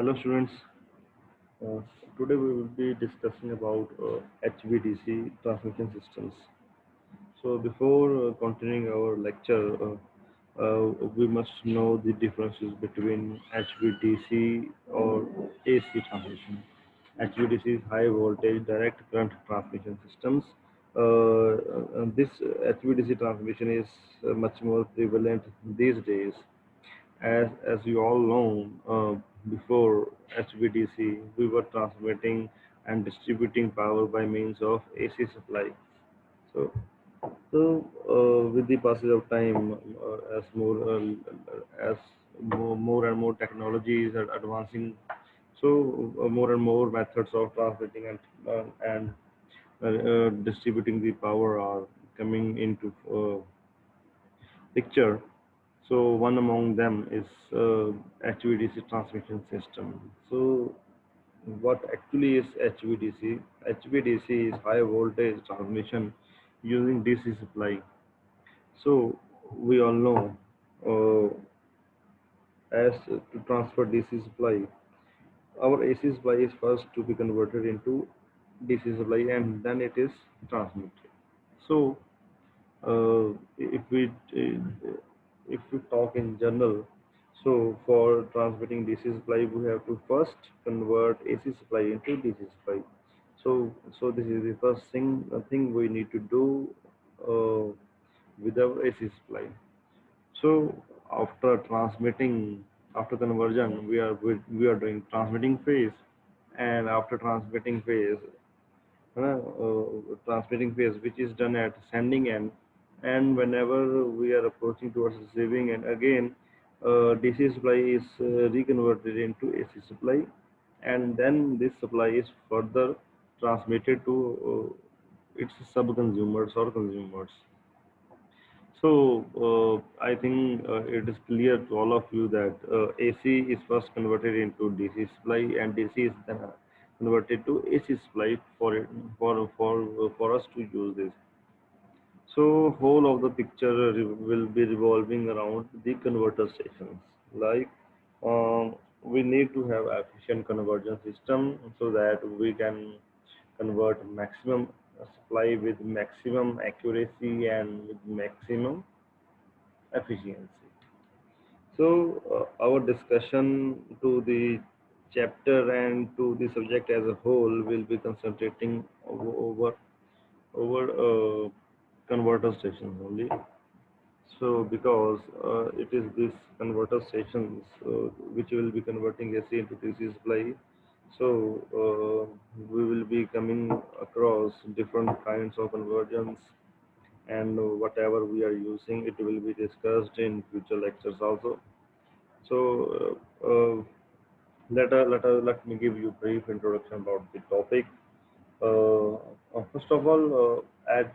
Hello students. Uh, Today we will be discussing about HVDC transmission systems. So before continuing our lecture, we must know the differences between HVDC or AC transmission. HVDC is high voltage direct current transmission systems. This HVDC transmission is much more prevalent these days. As you all know, before HVDC, we were transmitting and distributing power by means of AC supply. So, with the passage of time, more and more technologies are advancing, so more and more methods of transmitting and distributing the power are coming into picture. So one among them is HVDC transmission system. So what actually is HVDC? HVDC is high voltage transmission using DC supply. So we all know as to transfer DC supply, our AC supply is first to be converted into DC supply and then it is transmitted. So if we talk in general, so for transmitting DC supply, we have to first convert AC supply into DC supply. So this is the first thing we need to do uh, with our AC supply. So after transmitting, after conversion, we are doing transmitting phase, and after transmitting phase, which is done at sending end, and whenever we are approaching towards receiving end, again DC supply is reconverted into AC supply, and then this supply is further transmitted to its sub-consumers or consumers. So I think it is clear to all of you that AC is first converted into DC supply, and DC is then converted to AC supply for us to use this. So whole of the picture will be revolving around the converter stations. Like we need to have efficient conversion system so that we can convert maximum supply with maximum accuracy and with maximum efficiency. So, our discussion to the chapter and to the subject as a whole will be concentrating over converter stations only. So, because it is this converter stations which will be converting AC into DC supply, so we will be coming across different kinds of conversions, and whatever we are using, it will be discussed in future lectures also. So let me give you a brief introduction about the topic. First of all, as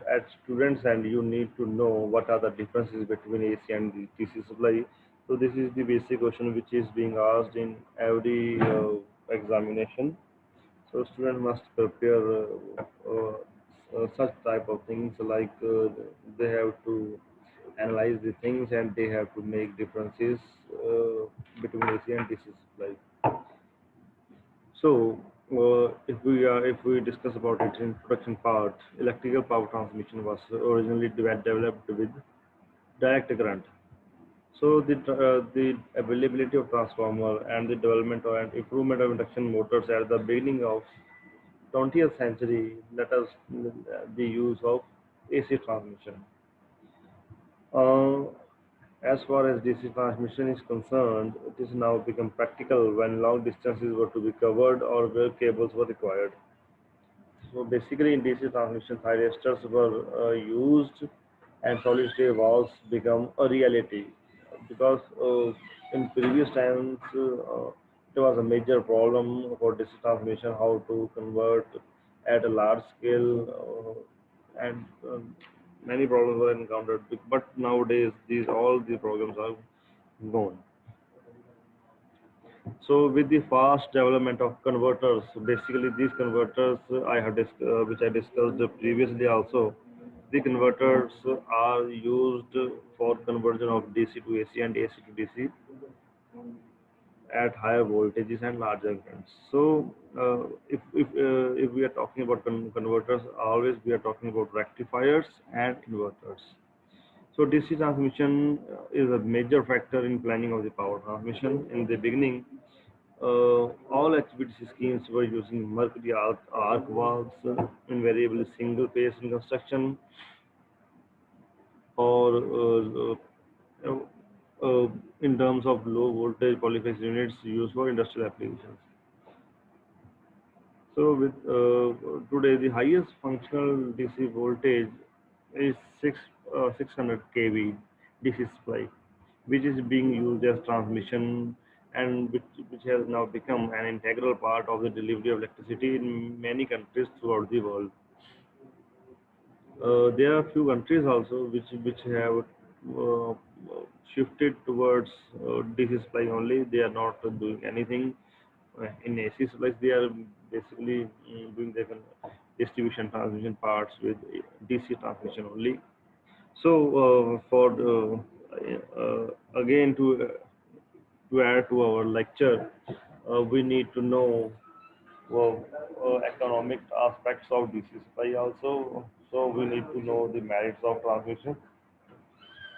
students, and you need to know what are the differences between AC and the DC supply. So this is the basic question which is being asked in every examination. So student must prepare such type of things, like they have to analyze the things and they have to make differences between AC and DC supply. So, if we discuss about its introduction part, electrical power transmission was originally developed with direct current. So the availability of transformer and the development and improvement of induction motors at the beginning of 20th century let us the use of AC transmission. Uh, as far as DC transmission is concerned, it is now become practical when long distances were to be covered or where cables were required. So basically, in DC transmission, thyristors were used, and solid-state valves become a reality. Because in previous times, it was a major problem for DC transmission how to convert at a large scale, and many problems were encountered. But nowadays, these all the problems are gone. So with the fast development of converters, basically these converters which I discussed previously also, the converters are used for conversion of DC to AC and AC to DC. at higher voltages and larger currents. So if we are talking about converters, always we are talking about rectifiers and inverters. So DC transmission is a major factor in planning of the power transmission. In the beginning, all HVDC schemes were using mercury arc valves, invariably single phase in construction, or in terms of low voltage polyphase units used for industrial applications. So with today the highest functional DC voltage is 600 kV DC supply, which is being used as transmission, and which has now become an integral part of the delivery of electricity in many countries throughout the world. There are few countries also which have uh, shifted towards DC supply only. They are not doing anything in AC supplies. They are basically doing the distribution transmission parts with DC transmission only. So for again to add to our lecture, we need to know economic aspects of DC supply also. So we need to know the merits of transmission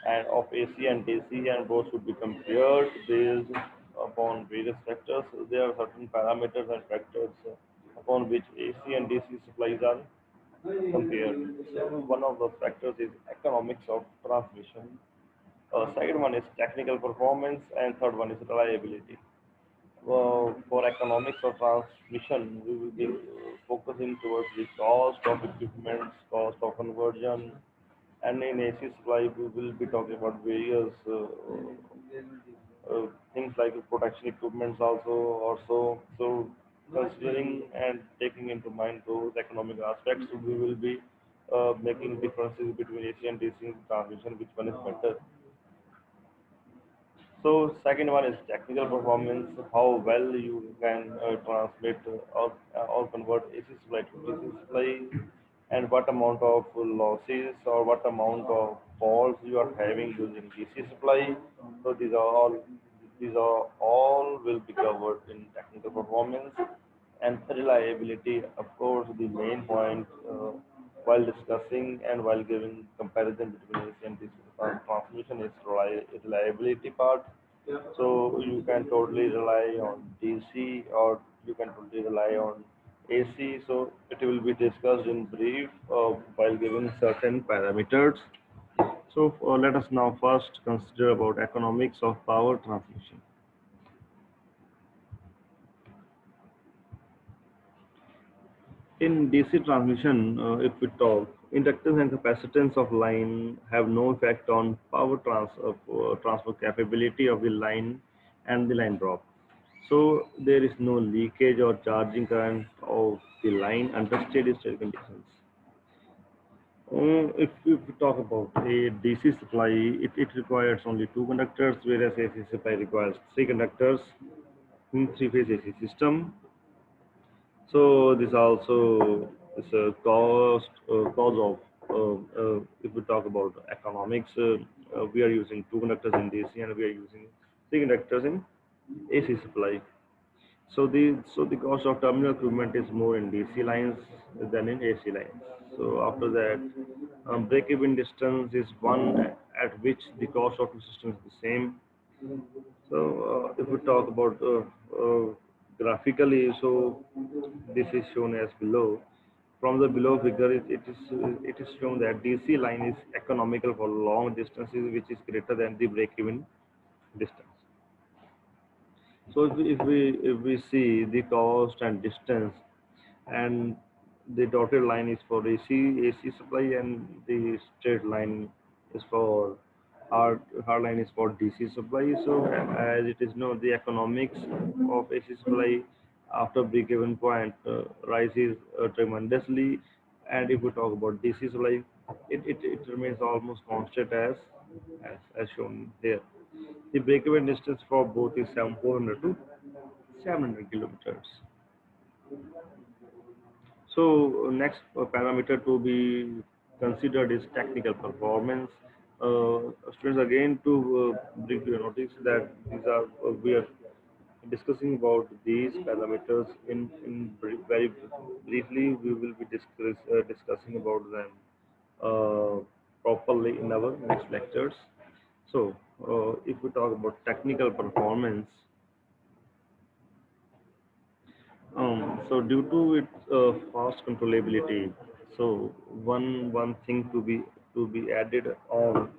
and of AC and DC, and both should be compared based upon various factors. So there are certain parameters and factors upon which AC and DC supplies are compared. So one of the factors is economics of transmission. Second one is technical performance, and third one is reliability. For economics of transmission, we will be focusing towards the cost of equipment, cost of conversion, and in AC supply, we will be talking about various things like protection equipments also. So considering and taking into mind those economic aspects, we will be making differences between AC and DC transmission, which one is better. So second one is technical performance, how well you can transmit or convert AC supply to DC supply, and what amount of losses or what amount of faults you are having using DC supply. So these are all will be covered in technical performance. And reliability, of course, the main point while discussing and while giving comparison between AC and DC transmission is reliability part. So you can totally rely on DC or you can totally rely on AC. So it will be discussed in brief while giving certain parameters. So let us now first consider about economics of power transmission. In DC transmission, if we talk, inductance and capacitance of line have no effect on transfer capability of the line and the line drop. So there is no leakage or charging current of the line under steady state conditions. If we talk about a DC supply, it requires only two conductors, whereas AC supply requires three conductors in three-phase AC system. So this also is a cause of if we talk about economics, we are using two conductors in DC and we are using three conductors in AC supply. So the cost of terminal equipment is more in DC lines than in AC lines. So after that, break-even distance is one at which the cost of the system is the same. So if we talk about graphically, so this is shown as below. From the below figure, it is shown that DC line is economical for long distances, which is greater than the break-even distance. So if we see the cost and distance, and the dotted line is for AC supply, and the straight line is for hard line is for DC supply. So as it is known, the economics of AC supply after break-even point rises tremendously, and if we talk about DC supply, it remains almost constant as shown here. The break-even distance for both is 400 to 700 kilometers. So next parameter to be considered is technical performance. Students, again to bring to your notice that these are we are Discussing about these parameters very briefly, we will be discussing about them uh, properly in our next lectures. So, if we talk about technical performance, so due to its fast controllability, so one thing to be added on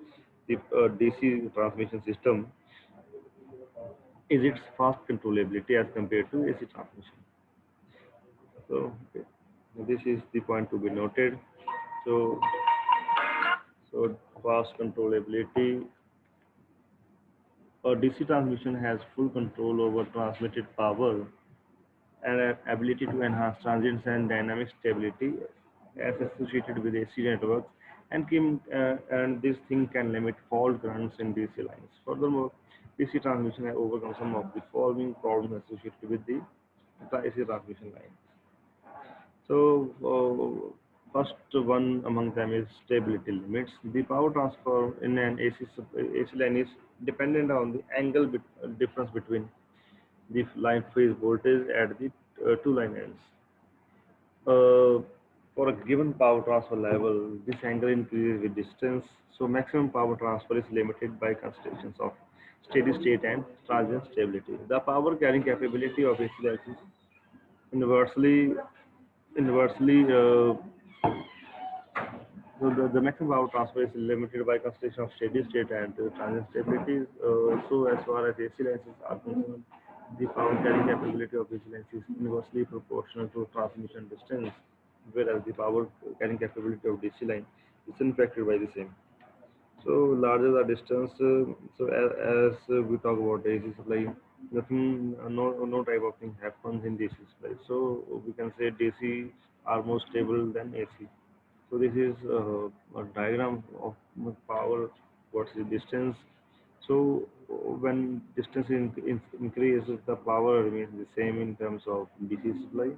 the DC transmission system is its fast controllability as compared to AC transmission. So okay, this is the point to be noted. So fast controllability. A DC transmission has full control over transmitted power and an ability to enhance transients and dynamic stability as associated with AC networks, and this thing can limit fault currents in DC lines. Furthermore, DC transmission has overcome some of the following problems associated with the AC transmission line. So, first one among them is stability limits. The power transfer in an AC line is dependent on the difference between the line phase voltage at the two line ends. For a given power transfer level, this angle increases with distance, so maximum power transfer is limited by considerations of steady state and transient stability. The power carrying capability of AC lines is inversely so the maximum power transfer is limited by consideration of steady state and transient stability. So as far as AC lines are concerned, the power carrying capability of AC lines is inversely proportional to transmission distance, whereas the power carrying capability of DC line is infected by the same. So larger the distance, as we talk about the AC supply, nothing, no type of thing happens in DC supply. So we can say DC are more stable than AC. So this is a diagram of power versus distance. So when distance increases, the power remains the same in terms of DC supply.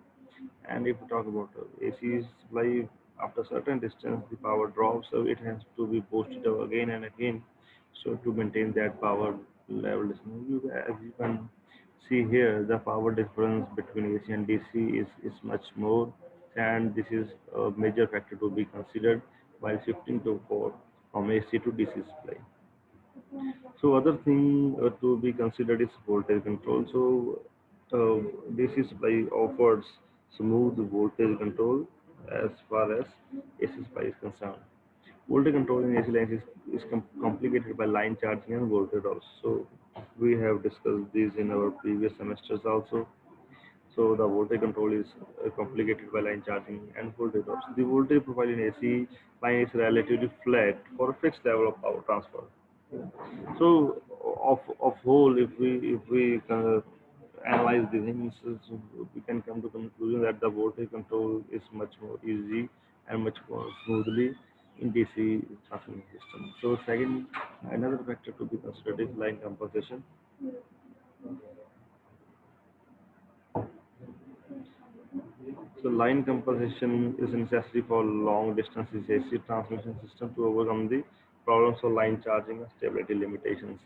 And if we talk about AC supply, after certain distance, the power drops, so it has to be boosted up again and again. So to maintain that power level, as you can see here, the power difference between AC and DC is much more, and this is a major factor to be considered while shifting to from AC to DC supply. So other thing to be considered is voltage control. So DC supply offers smooth voltage control as far as AC supply is concerned. Voltage control in AC lines is complicated by line charging and voltage drops. So we have discussed these in our previous semesters also. So the voltage control is complicated by line charging and voltage drops. The voltage profile in AC line is relatively flat for a fixed level of power transfer. So of whole, if we analyze the things, so we can come to the conclusion that the voltage control is much more easy and much more smoothly in DC transmission system. So second, another factor to be considered is line compensation. So line compensation is necessary for long distance AC transmission system to overcome the problems of line charging and stability limitations.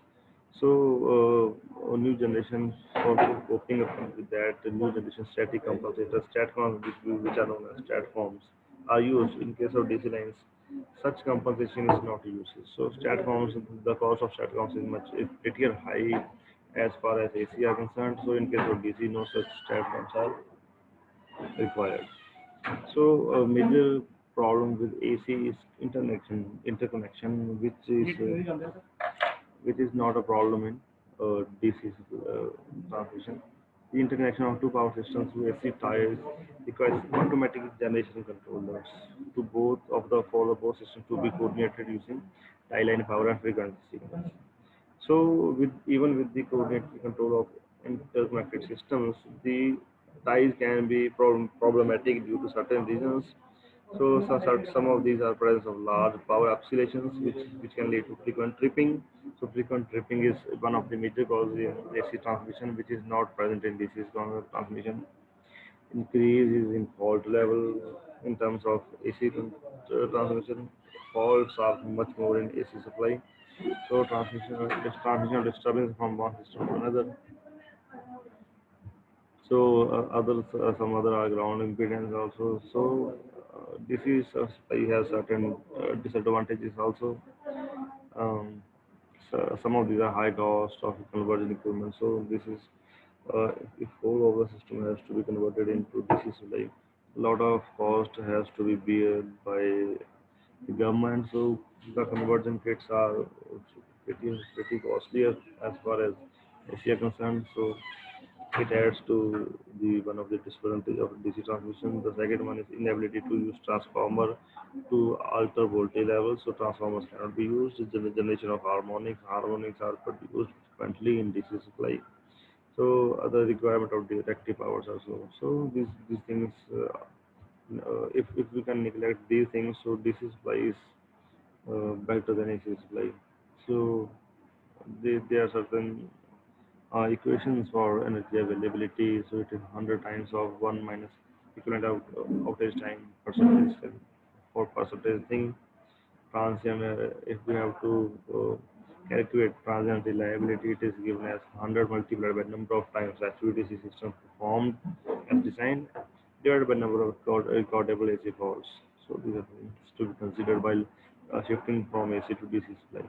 So a new generation for coping up with that, the new generation static compensators, STATCOMs, which are known as STATFORMs, are used in case of DC lines. Such compensation is not used. So STATCOMs, the cost of STATCOMs is pretty high as far as AC are concerned. So in case of DC, no such STATCOMs are required. So a major problem with AC is interconnection, which is not a problem in DC transmission. The interconnection of two power systems with AC ties requires automatic generation controllers to both of the for the both systems to be coordinated using tie line power and frequency signals. So with even with the coordinated control of interconnected systems, the ties can be problematic due to certain reasons. So some of these are presence of large power oscillations, which can lead to frequent tripping. So frequent tripping is one of the major causes in AC transmission, which is not present in DC transmission. Increases in fault level in terms of AC transmission. Faults are much more in AC supply. So transmission disturbance from one system to another. So some other are ground impedance also. So DC supply has certain disadvantages also. Um, so some of these are high cost of conversion equipment. So this is if whole of the system has to be converted into DC supply, a lot of cost has to be beared by the government. So the conversion kits are pretty costly as far as Asia are concerned. So it adds to the one of the disadvantage of DC transmission. The second one is inability to use transformer to alter voltage levels. So transformers cannot be used. The generation of harmonics. Harmonics are produced frequently in DC supply. So other requirement of directive powers also. So these things, if we can neglect these things, so DC supply is better than AC supply. So there are certain equations for energy availability. So it is 100 times of 1 minus equivalent outage time percentage for percentage thing. Transient, if we have to calculate transient reliability, it is given as 100 multiplied by number of times HVDC system performed as designed divided by number of recordable AC faults. So these are things to be considered while shifting from AC to DC supply.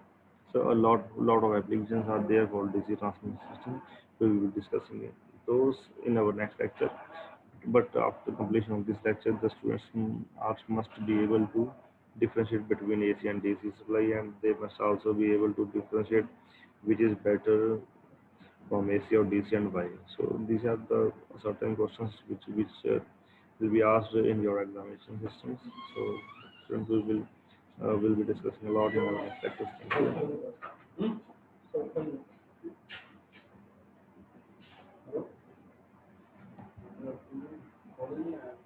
So a lot of applications are there for DC transmission system. We will be discussing those in our next lecture. But after completion of this lecture, the students must be able to differentiate between AC and DC supply, and they must also be able to differentiate which is better from AC or DC and why. So these are the certain questions which will be asked in your examination systems. So students will be discussing a lot in our next lecture. Thank you.